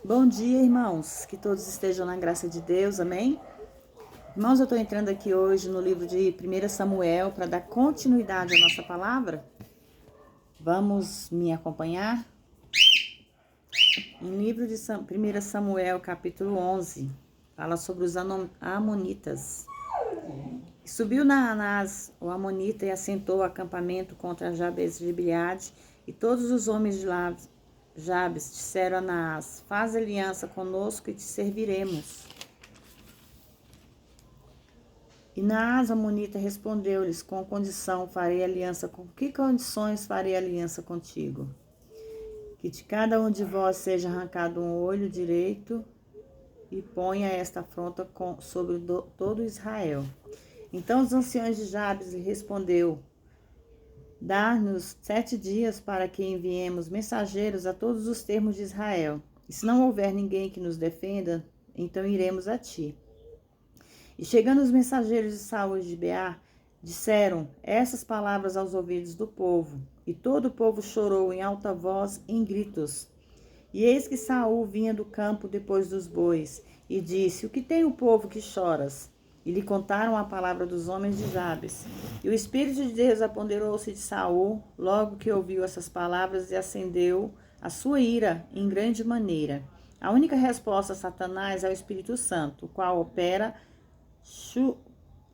Bom dia, irmãos. Que todos estejam na graça de Deus, amém? Irmãos, eu estou entrando aqui hoje no livro de 1 Samuel para dar continuidade à nossa palavra. Vamos me acompanhar? Em livro de 1 Samuel, capítulo 11, fala sobre os amonitas. Subiu Naás, o amonita, e assentou o acampamento contra Jabes de Gileade, e todos os homens de Jabes disseram a Naás: faz aliança conosco e te serviremos. E Naás amonita respondeu-lhes: com condição farei aliança. Com que condições farei aliança contigo? Que de cada um de vós seja arrancado um olho direito e ponha esta afronta sobre todo Israel. Então os anciões de Jabes lhe respondeu: dá-nos 7 dias para que enviemos mensageiros a todos os termos de Israel. E se não houver ninguém que nos defenda, então iremos a ti. E chegando os mensageiros de Saul e de Gibeá, disseram essas palavras aos ouvidos do povo. E todo o povo chorou em alta voz, em gritos. E eis que Saul vinha do campo depois dos bois, e disse: o que tem o povo que choras? E lhe contaram a palavra dos homens de Jabes. E o Espírito de Deus apoderou-se de Saul, logo que ouviu essas palavras, e acendeu a sua ira em grande maneira. A única resposta a Satanás é o Espírito Santo, o qual opera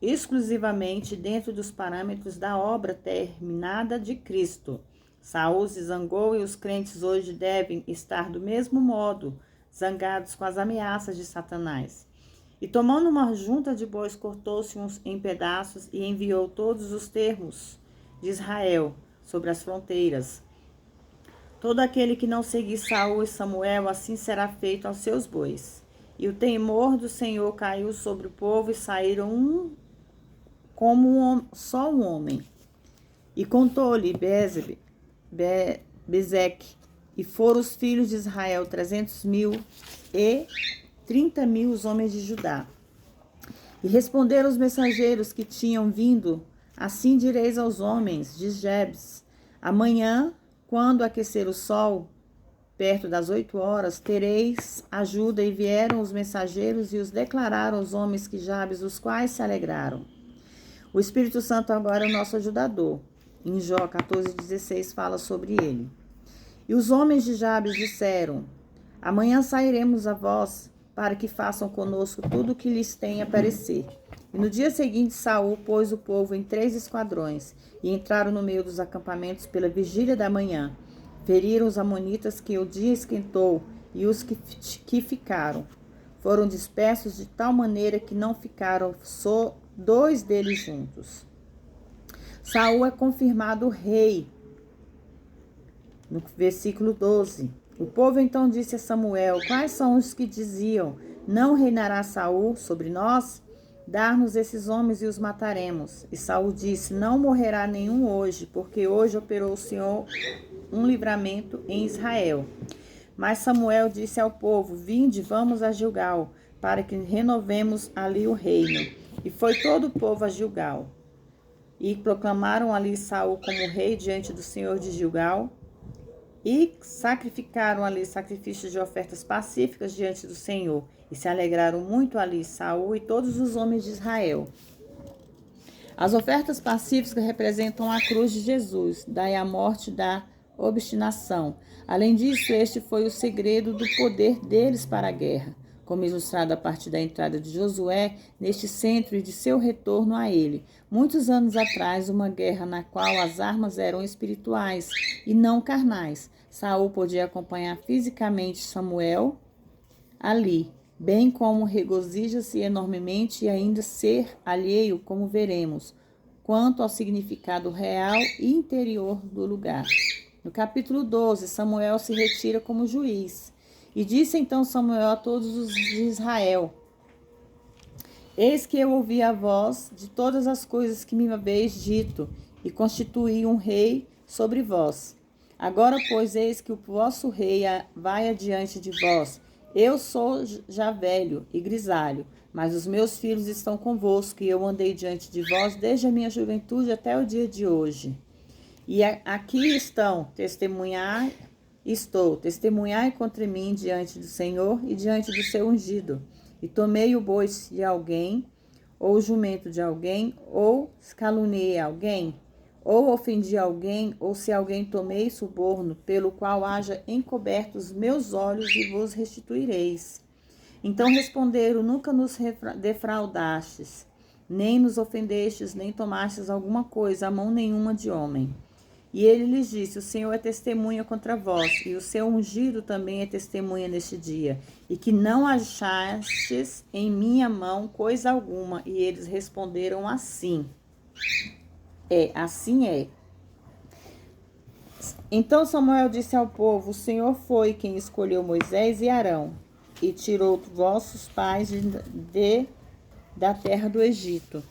exclusivamente dentro dos parâmetros da obra terminada de Cristo. Saul se zangou e os crentes hoje devem estar do mesmo modo, zangados com as ameaças de Satanás. E tomando uma junta de bois, cortou-se-os em pedaços e enviou todos os termos de Israel sobre as fronteiras. Todo aquele que não seguir Saul e Samuel, assim será feito aos seus bois. E o temor do Senhor caiu sobre o povo, e saíram como só um homem. E contou-lhe Bezeque, e foram os filhos de Israel 300.000 e 30.000 os homens de Judá. E responderam os mensageiros que tinham vindo: assim direis aos homens de Jabes: amanhã, quando aquecer o sol, perto das 8 horas, tereis ajuda. E vieram os mensageiros e os declararam aos homens que Jabes, os quais se alegraram. O Espírito Santo agora é o nosso ajudador. Em Jó 14,16 fala sobre ele. E os homens de Jabes disseram: amanhã sairemos a vós, para que façam conosco tudo o que lhes tem a parecer. E no dia seguinte Saul pôs o povo em 3 esquadrões, e entraram no meio dos acampamentos pela vigília da manhã. Feriram os amonitas que o dia esquentou, e os que ficaram foram dispersos de tal maneira que não ficaram só 2 deles juntos. Saul é confirmado rei. No versículo 12. O povo então disse a Samuel: quais são os que diziam: não reinará Saul sobre nós? Dar-nos esses homens e os mataremos. E Saul disse: não morrerá nenhum hoje, porque hoje operou o Senhor um livramento em Israel. Mas Samuel disse ao povo: vinde, vamos a Gilgal, para que renovemos ali o reino. E foi todo o povo a Gilgal. E proclamaram ali Saul como rei diante do Senhor de Gilgal. E sacrificaram ali sacrifícios de ofertas pacíficas diante do Senhor. E se alegraram muito ali Saul e todos os homens de Israel. As ofertas pacíficas representam a cruz de Jesus, daí a morte da obstinação. Além disso, este foi o segredo do poder deles para a guerra, como ilustrado a partir da entrada de Josué neste centro e de seu retorno a ele. Muitos anos atrás, uma guerra na qual as armas eram espirituais e não carnais. Saul podia acompanhar fisicamente Samuel ali, bem como regozija-se enormemente e ainda ser alheio, como veremos, quanto ao significado real e interior do lugar. No capítulo 12, Samuel se retira como juiz. E disse então Samuel a todos os de Israel: eis que eu ouvi a voz de todas as coisas que me haveis dito, e constituí um rei sobre vós. Agora, pois, eis que o vosso rei vai adiante de vós. Eu sou já velho e grisalho, mas os meus filhos estão convosco, e eu andei diante de vós desde a minha juventude até o dia de hoje. E aqui estão testemunhar estou, testemunhai contra mim diante do Senhor e diante do seu ungido. E tomei o boi de alguém, ou o jumento de alguém, ou caluniei alguém, ou ofendi alguém, ou se alguém tomei suborno, pelo qual haja encoberto os meus olhos e vos restituireis. Então responderam, nunca nos defraudastes, nem nos ofendestes, nem tomastes alguma coisa, a mão nenhuma de homem. E ele lhes disse, o Senhor é testemunha contra vós, e o seu ungido também é testemunha neste dia, e que não achastes em minha mão coisa alguma. E eles responderam assim. Assim é. Então Samuel disse ao povo, o Senhor foi quem escolheu Moisés e Arão, e tirou vossos pais da terra do Egito.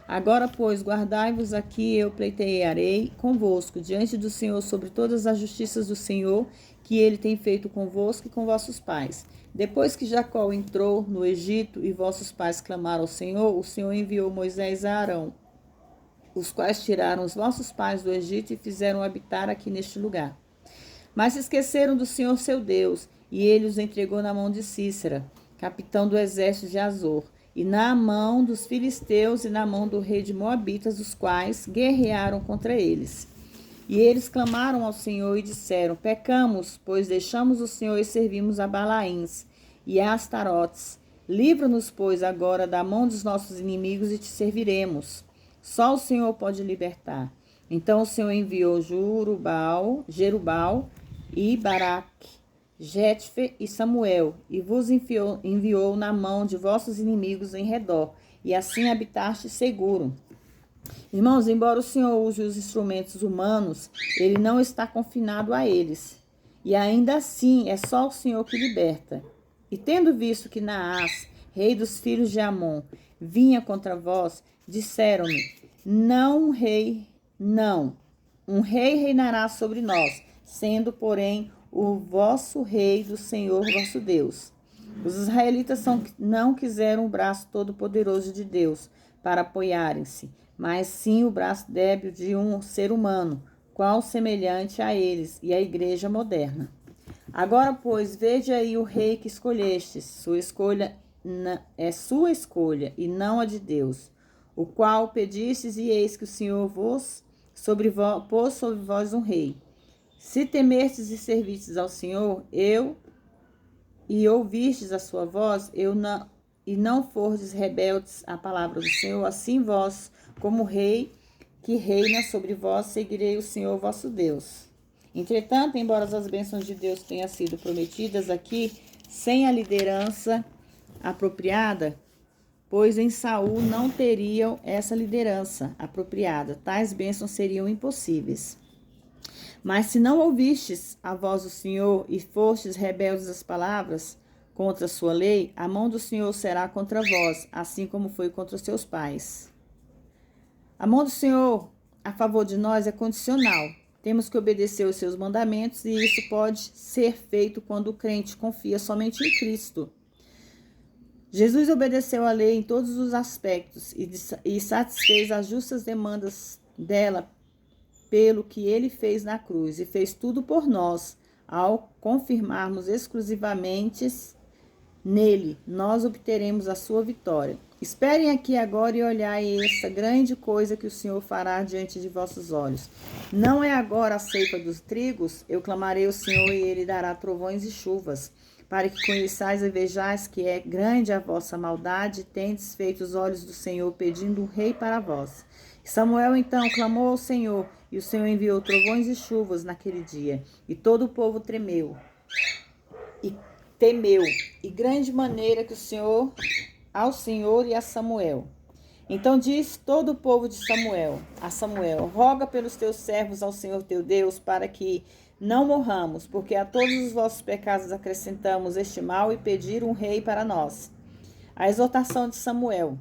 Agora, pois, guardai-vos aqui, eu pleitearei convosco, diante do Senhor, sobre todas as justiças do Senhor, que ele tem feito convosco e com vossos pais. Depois que Jacó entrou no Egito e vossos pais clamaram ao Senhor, o Senhor enviou Moisés a Arão, os quais tiraram os vossos pais do Egito e fizeram habitar aqui neste lugar. Mas se esqueceram do Senhor seu Deus, e ele os entregou na mão de Císera, capitão do exército de Azor, e na mão dos filisteus e na mão do rei de Moabitas, os quais guerrearam contra eles. E eles clamaram ao Senhor e disseram, pecamos, pois deixamos o Senhor e servimos a Balaíns e a Astarotes. Livra-nos, pois, agora da mão dos nossos inimigos e te serviremos. Só o Senhor pode libertar. Então o Senhor enviou Jerubal e Baraque, Jetfe e Samuel, e vos enviou na mão de vossos inimigos em redor, e assim habitaste seguro. Irmãos, embora o Senhor use os instrumentos humanos, ele não está confinado a eles. E ainda assim, é só o Senhor que liberta. E tendo visto que Naás, rei dos filhos de Amon, vinha contra vós, disseram-me, não, um rei reinará sobre nós, sendo, porém, o vosso rei do Senhor vosso Deus. Os israelitas não quiseram o braço todo-poderoso de Deus para apoiarem-se, mas sim o braço débil de um ser humano, qual semelhante a eles e à igreja moderna. Agora, pois, vede aí o rei que escolhestes, sua escolha é sua escolha e não a de Deus, o qual pedistes e eis que o Senhor pôs sobre vós um rei. Se temerdes e servistes ao Senhor, e ouvistes a sua voz, e não fordes rebeldes à palavra do Senhor, assim vós, como rei que reina sobre vós, seguirei o Senhor vosso Deus. Entretanto, embora as bênçãos de Deus tenham sido prometidas aqui, sem a liderança apropriada, pois em Saul não teriam essa liderança apropriada, tais bênçãos seriam impossíveis. Mas se não ouvistes a voz do Senhor e fostes rebeldes às palavras contra a sua lei, a mão do Senhor será contra vós, assim como foi contra os seus pais. A mão do Senhor a favor de nós é condicional. Temos que obedecer os seus mandamentos e isso pode ser feito quando o crente confia somente em Cristo. Jesus obedeceu à lei em todos os aspectos e satisfez as justas demandas dela pelo que ele fez na cruz, e fez tudo por nós. Ao confirmarmos exclusivamente nele, nós obteremos a sua vitória. Esperem aqui agora e olhai esta grande coisa que o Senhor fará diante de vossos olhos. Não é agora a ceifa dos trigos? Eu clamarei ao Senhor e ele dará trovões e chuvas, para que conheçais e vejais que é grande a vossa maldade, tendes feito os olhos do Senhor, pedindo um rei para vós. Samuel então clamou ao Senhor, e o Senhor enviou trovões e chuvas naquele dia, e todo o povo temeu, e grande maneira que ao Senhor e a Samuel. Então disse todo o povo de a Samuel, roga pelos teus servos ao Senhor teu Deus, para que não morramos, porque a todos os vossos pecados acrescentamos este mal e pedir um rei para nós. A exortação de Samuel.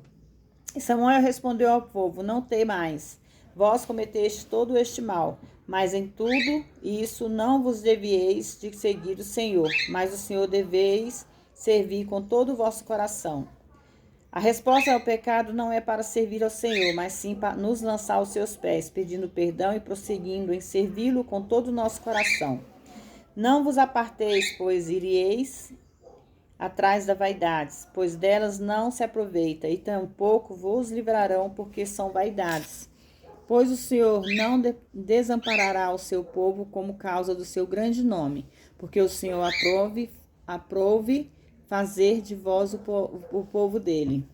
E Samuel respondeu ao povo, não temais, vós cometeste todo este mal, mas em tudo isso não vos devieis de seguir o Senhor, mas o Senhor deveis servir com todo o vosso coração. A resposta ao pecado não é para servir ao Senhor, mas sim para nos lançar aos seus pés, pedindo perdão e prosseguindo em servi-lo com todo o nosso coração. Não vos aparteis, pois ireis atrás da vaidades, pois delas não se aproveita, e tampouco vos livrarão, porque são vaidades. Pois o Senhor não desamparará o seu povo como causa do seu grande nome, porque o Senhor aprove fazer de vós o povo dele.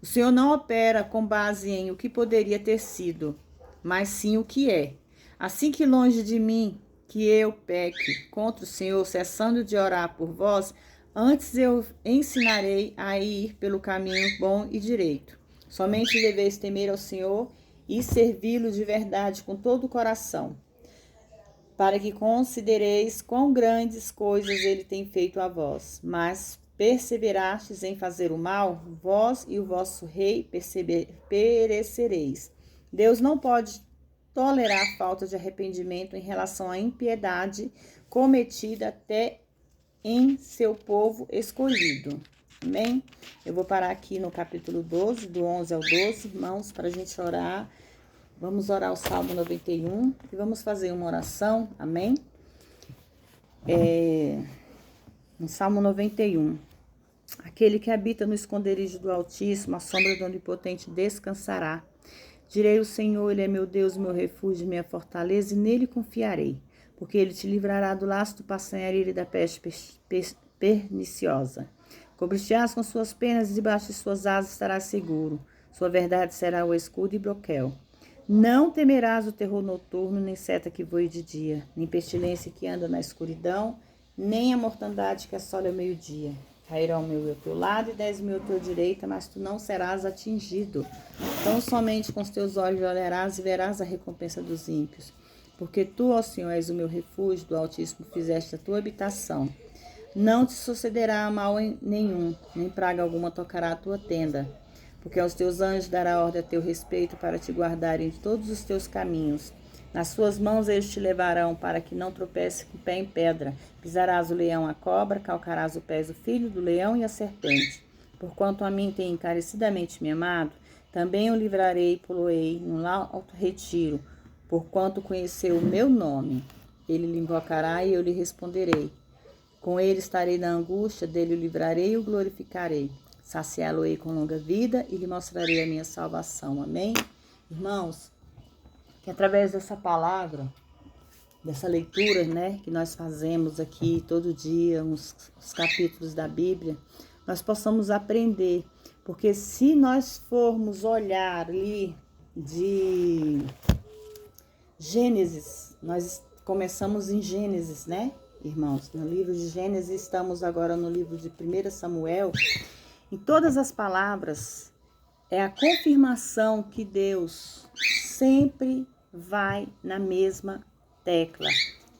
O Senhor não opera com base em o que poderia ter sido, mas sim o que é. Assim que longe de mim que eu peque contra o Senhor, cessando de orar por vós, antes eu ensinarei a ir pelo caminho bom e direito. Somente deveis temer ao Senhor e servi-lo de verdade com todo o coração, para que considereis quão grandes coisas ele tem feito a vós. Mas perseverastes em fazer o mal, vós e o vosso rei perecereis. Deus não pode tolerar falta de arrependimento em relação à impiedade cometida até em seu povo escolhido. Amém? Eu vou parar aqui no capítulo 12, do 11 ao 12, irmãos, para a gente orar. Vamos orar o Salmo 91 e vamos fazer uma oração, amém? No Salmo 91. Aquele que habita no esconderijo do Altíssimo, a sombra do Onipotente descansará. Direi: o Senhor, Ele é meu Deus, meu refúgio, minha fortaleza, e nele confiarei. Porque Ele te livrará do laço do passarinheiro e da peste perniciosa. Cobrir-te-ás com suas penas e debaixo de suas asas estarás seguro. Sua verdade será o escudo e broquel. Não temerás o terror noturno, nem seta que voe de dia, nem pestilência que anda na escuridão, nem a mortandade que assola ao meio-dia. Cairão 1.000 ao teu lado e 10.000 à tua direita, mas tu não serás atingido. Então somente com os teus olhos olharás e verás a recompensa dos ímpios. Porque tu, ó Senhor, és o meu refúgio, do Altíssimo fizeste a tua habitação. Não te sucederá mal nenhum, nem praga alguma tocará a tua tenda. Porque aos teus anjos dará ordem a teu respeito para te guardarem de todos os teus caminhos. Nas suas mãos eles te levarão, para que não tropece com o pé em pedra. Pisarás o leão, a cobra, calcarás o pés do filho do leão e a serpente. Porquanto a mim tem encarecidamente me amado, também o livrarei e poloei num alto retiro, porquanto conheceu o meu nome. Ele lhe invocará e eu lhe responderei. Com ele estarei na angústia, dele o livrarei e o glorificarei. Saciá-lo-ei com longa vida e lhe mostrarei a minha salvação. Amém? Irmãos, que através dessa palavra, dessa leitura, né, que nós fazemos aqui todo dia, os capítulos da Bíblia, nós possamos aprender. Porque se nós formos olhar ali de Gênesis, nós começamos em Gênesis, né, irmãos? No livro de Gênesis, estamos agora no livro de 1 Samuel. Em todas as palavras, é a confirmação que Deus sempre vai na mesma tecla.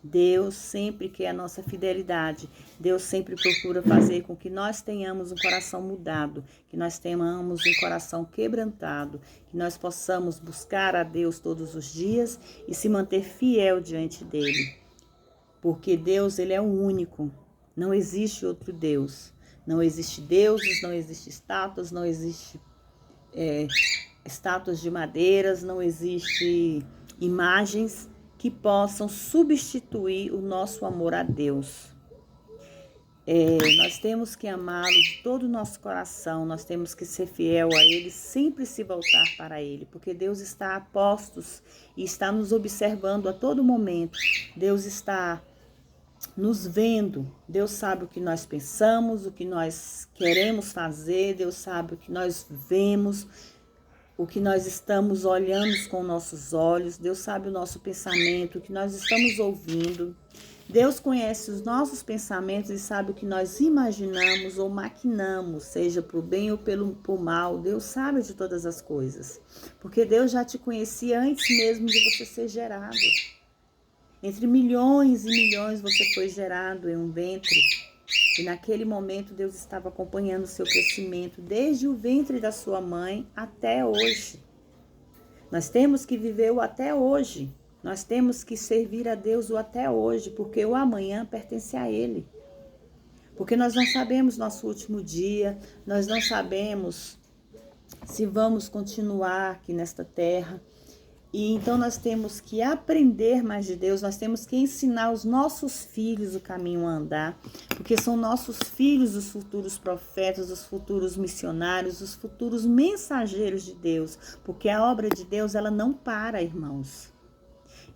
Deus sempre quer a nossa fidelidade. Deus sempre procura fazer com que nós tenhamos um coração mudado, que nós tenhamos um coração quebrantado, que nós possamos buscar a Deus todos os dias e se manter fiel diante dele. Porque Deus, ele é o único. Não existe outro Deus. Não existe deuses, não existe estátuas, não existe estátuas de madeiras, não existe imagens que possam substituir o nosso amor a Deus. Nós temos que amá-lo de todo o nosso coração, nós temos que ser fiel a Ele, sempre se voltar para Ele, porque Deus está a postos e está nos observando a todo momento. Deus está nos vendo, Deus sabe o que nós pensamos, o que nós queremos fazer, Deus sabe o que nós vemos, o que nós estamos olhando com nossos olhos, Deus sabe o nosso pensamento, o que nós estamos ouvindo. Deus conhece os nossos pensamentos e sabe o que nós imaginamos ou maquinamos, seja para o bem ou para o mal. Deus sabe de todas as coisas, porque Deus já te conhecia antes mesmo de você ser gerado. Entre milhões e milhões você foi gerado em um ventre. E naquele momento Deus estava acompanhando o seu crescimento desde o ventre da sua mãe até hoje. Nós temos que viver o até hoje. Nós temos que servir a Deus o até hoje, porque o amanhã pertence a Ele. Porque nós não sabemos nosso último dia, nós não sabemos se vamos continuar aqui nesta terra. E então nós temos que aprender mais de Deus, nós temos que ensinar os nossos filhos o caminho a andar, porque são nossos filhos os futuros profetas, os futuros missionários, os futuros mensageiros de Deus, porque a obra de Deus, ela não para, irmãos.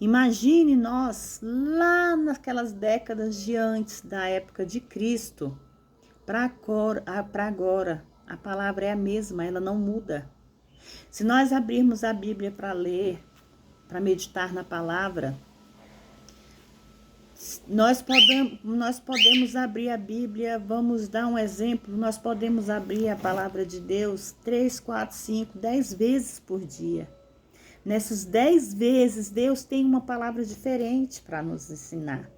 Imagine nós lá naquelas décadas de antes da época de Cristo, para agora, a palavra é a mesma, ela não muda. Se nós abrirmos a Bíblia para ler, para meditar na palavra, nós podemos abrir a Bíblia, vamos dar um exemplo, nós podemos abrir a palavra de Deus 3, 4, 5, 10 vezes por dia. Nessas 10 vezes, Deus tem uma palavra diferente para nos ensinar.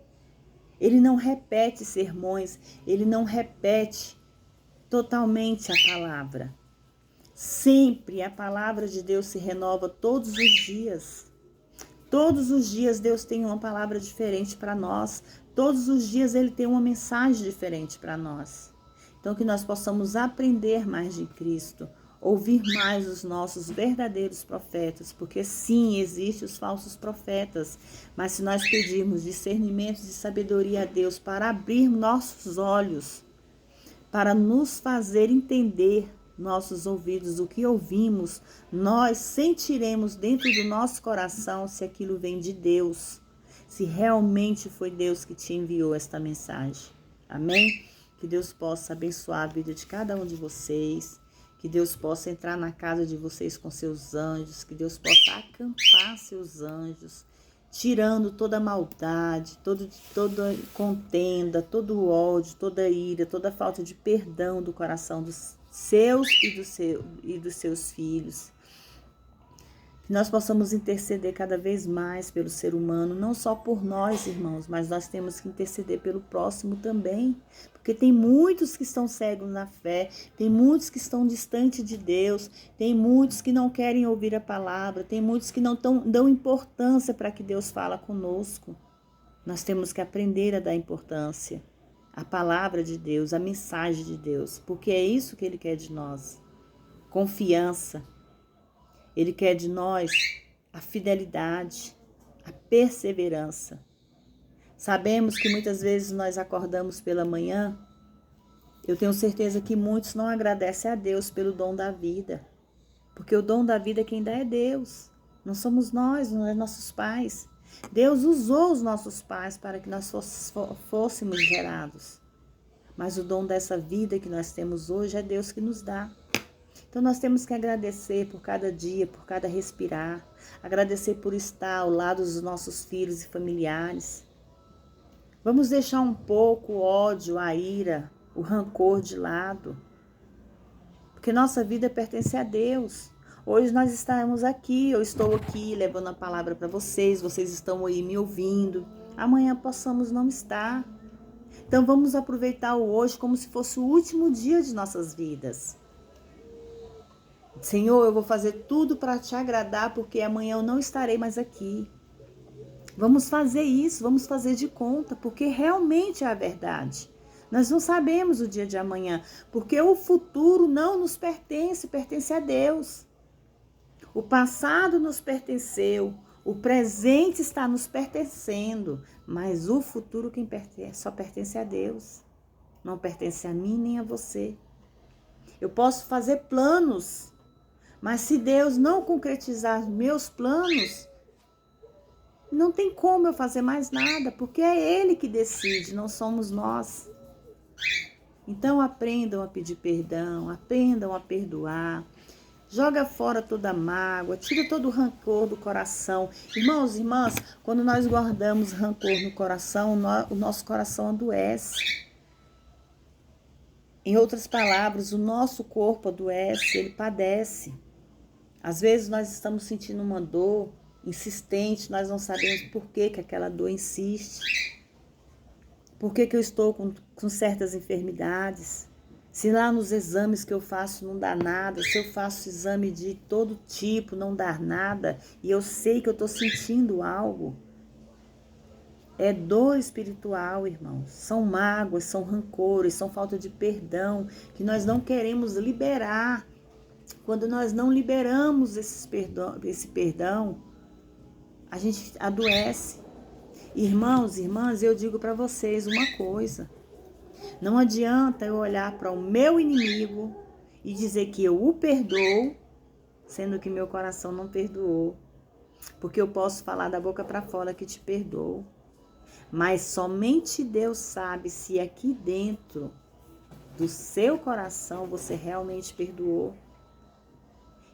Ele não repete sermões, ele não repete totalmente a palavra. Sempre a palavra de Deus se renova todos os dias. Todos os dias Deus tem uma palavra diferente para nós. Todos os dias Ele tem uma mensagem diferente para nós. Então que nós possamos aprender mais de Cristo, ouvir mais os nossos verdadeiros profetas, porque sim, existem os falsos profetas, mas se nós pedirmos discernimento e sabedoria a Deus para abrir nossos olhos, para nos fazer entender nossos ouvidos, o que ouvimos, nós sentiremos dentro do nosso coração se aquilo vem de Deus, se realmente foi Deus que te enviou esta mensagem. Amém? Que Deus possa abençoar a vida de cada um de vocês, que Deus possa entrar na casa de vocês com seus anjos, que Deus possa acampar seus anjos, tirando toda maldade, toda contenda, todo ódio, toda ira, toda falta de perdão do coração dos seus e dos seus filhos. Que nós possamos interceder cada vez mais pelo ser humano, não só por nós, irmãos, mas nós temos que interceder pelo próximo também, porque tem muitos que estão cegos na fé, tem muitos que estão distantes de Deus, tem muitos que não querem ouvir a palavra, tem muitos que não dão importância para que Deus fala conosco. Nós temos que aprender a dar importância à palavra de Deus, à mensagem de Deus, porque é isso que Ele quer de nós, confiança. Ele quer de nós a fidelidade, a perseverança. Sabemos que muitas vezes nós acordamos pela manhã, eu tenho certeza que muitos não agradecem a Deus pelo dom da vida, porque o dom da vida quem dá é Deus, não somos nós, não é nossos pais. Deus usou os nossos pais para que nós fôssemos gerados, mas o dom dessa vida que nós temos hoje é Deus que nos dá. Então nós temos que agradecer por cada dia, por cada respirar, agradecer por estar ao lado dos nossos filhos e familiares. Vamos deixar um pouco o ódio, a ira, o rancor de lado, porque nossa vida pertence a Deus. Hoje nós estamos aqui, eu estou aqui levando a palavra para vocês, vocês estão aí me ouvindo. Amanhã possamos não estar. Então vamos aproveitar o hoje como se fosse o último dia de nossas vidas. Senhor, eu vou fazer tudo para te agradar, porque amanhã eu não estarei mais aqui. Vamos fazer isso, vamos fazer de conta, porque realmente é a verdade. Nós não sabemos o dia de amanhã, porque o futuro não nos pertence, pertence a Deus. O passado nos pertenceu, o presente está nos pertencendo, mas o futuro quem pertence, só pertence a Deus. Não pertence a mim nem a você. Eu posso fazer planos, mas se Deus não concretizar meus planos, não tem como eu fazer mais nada, porque é Ele que decide, não somos nós. Então aprendam a pedir perdão, aprendam a perdoar, joga fora toda a mágoa, tira todo o rancor do coração. Irmãos e irmãs, quando nós guardamos rancor no coração, o nosso coração adoece. Em outras palavras, o nosso corpo adoece, ele padece. Às vezes nós estamos sentindo uma dor insistente, nós não sabemos por que aquela dor insiste. Por que eu estou com certas enfermidades? Se lá nos exames que eu faço não dá nada, se eu faço exame de todo tipo, não dá nada, e eu sei que eu estou sentindo algo, é dor espiritual, irmãos. São mágoas, são rancores, são falta de perdão, que nós não queremos liberar. Quando nós não liberamos esse perdão, a gente adoece. Irmãos, irmãs, eu digo para vocês uma coisa. Não adianta eu olhar para o meu inimigo e dizer que eu o perdoo, sendo que meu coração não perdoou. Porque eu posso falar da boca para fora que te perdoo. Mas somente Deus sabe se aqui dentro do seu coração você realmente perdoou.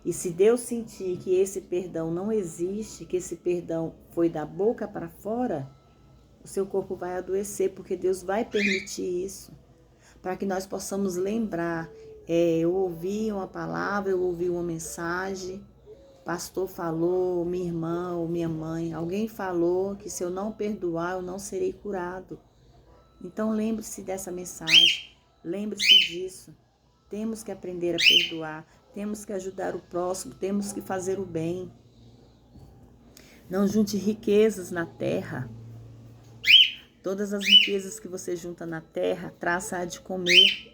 E se Deus sentir que esse perdão não existe, que esse perdão foi da boca para fora, o seu corpo vai adoecer, porque Deus vai permitir isso, para que nós possamos lembrar. Eu ouvi uma palavra, eu ouvi uma mensagem, o pastor falou, minha irmã ou minha mãe, alguém falou que se eu não perdoar, eu não serei curado. Então lembre-se dessa mensagem, lembre-se disso. Temos que aprender a perdoar, temos que ajudar o próximo, temos que fazer o bem. Não junte riquezas na terra. Todas as riquezas que você junta na terra, traça a de comer.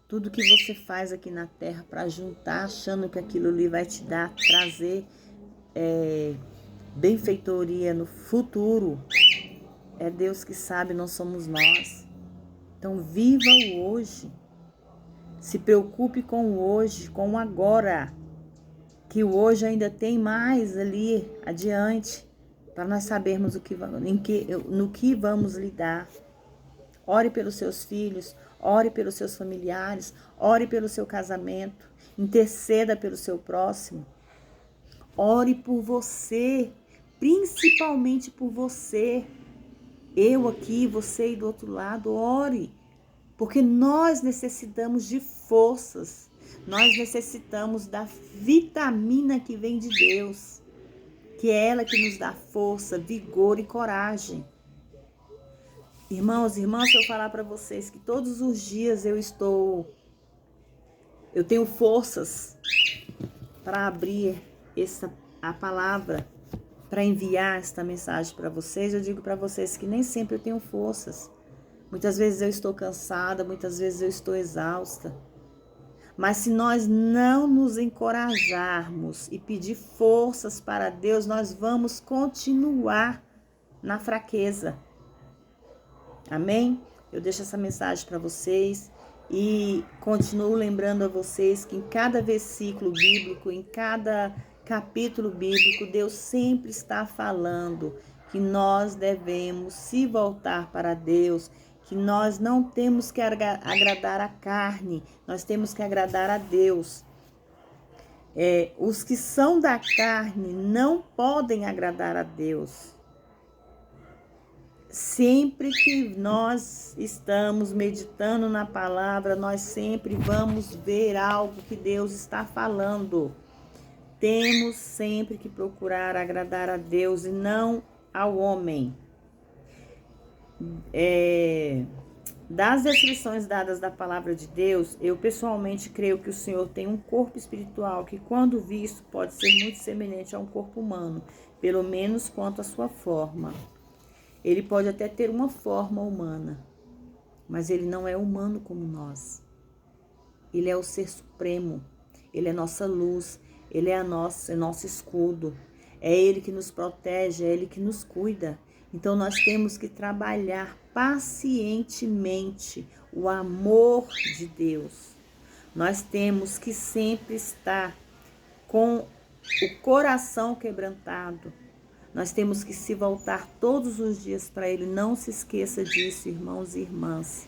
Tudo que você faz aqui na terra para juntar, achando que aquilo ali vai te dar, trazer benfeitoria no futuro, é Deus que sabe, não somos nós. Então viva o hoje. Se preocupe com o hoje, com o agora, que o hoje ainda tem mais ali adiante, para nós sabermos no que vamos lidar. Ore pelos seus filhos, ore pelos seus familiares, ore pelo seu casamento, interceda pelo seu próximo. Ore por você, principalmente por você. Eu aqui, você aí do outro lado, ore. Porque nós necessitamos de forças, nós necessitamos da vitamina que vem de Deus, que é ela que nos dá força, vigor e coragem. Irmãos, irmãs, se eu falar para vocês que todos os dias eu tenho forças para abrir a palavra, para enviar esta mensagem para vocês, eu digo para vocês que nem sempre eu tenho forças. Muitas vezes eu estou cansada, muitas vezes eu estou exausta. Mas se nós não nos encorajarmos e pedir forças para Deus, nós vamos continuar na fraqueza. Amém? Eu deixo essa mensagem para vocês e continuo lembrando a vocês que em cada versículo bíblico, em cada capítulo bíblico, Deus sempre está falando que nós devemos se voltar para Deus, que nós não temos que agradar a carne, nós temos que agradar a Deus. Os que são da carne não podem agradar a Deus. Sempre que nós estamos meditando na palavra, nós sempre vamos ver algo que Deus está falando. Temos sempre que procurar agradar a Deus e não ao homem. Das descrições dadas da palavra de Deus, eu pessoalmente creio que o Senhor tem um corpo espiritual que, quando visto, pode ser muito semelhante a um corpo humano, pelo menos quanto à sua forma. Ele pode até ter uma forma humana, mas ele não é humano como nós. Ele é o ser supremo, ele é nossa luz, ele é nosso escudo. É ele que nos protege, é ele que nos cuida. Então nós temos que trabalhar pacientemente o amor de Deus. Nós temos que sempre estar com o coração quebrantado. Nós temos que se voltar todos os dias para Ele. Não se esqueça disso, irmãos e irmãs.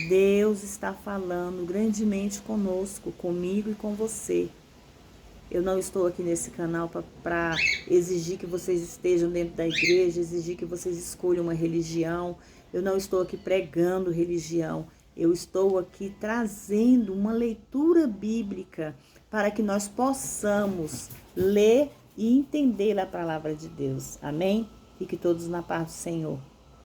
Deus está falando grandemente conosco, comigo e com você. Eu não estou aqui nesse canal para exigir que vocês estejam dentro da igreja, exigir que vocês escolham uma religião. Eu não estou aqui pregando religião. Eu estou aqui trazendo uma leitura bíblica para que nós possamos ler e entender a palavra de Deus. Amém? Fique todos na paz do Senhor.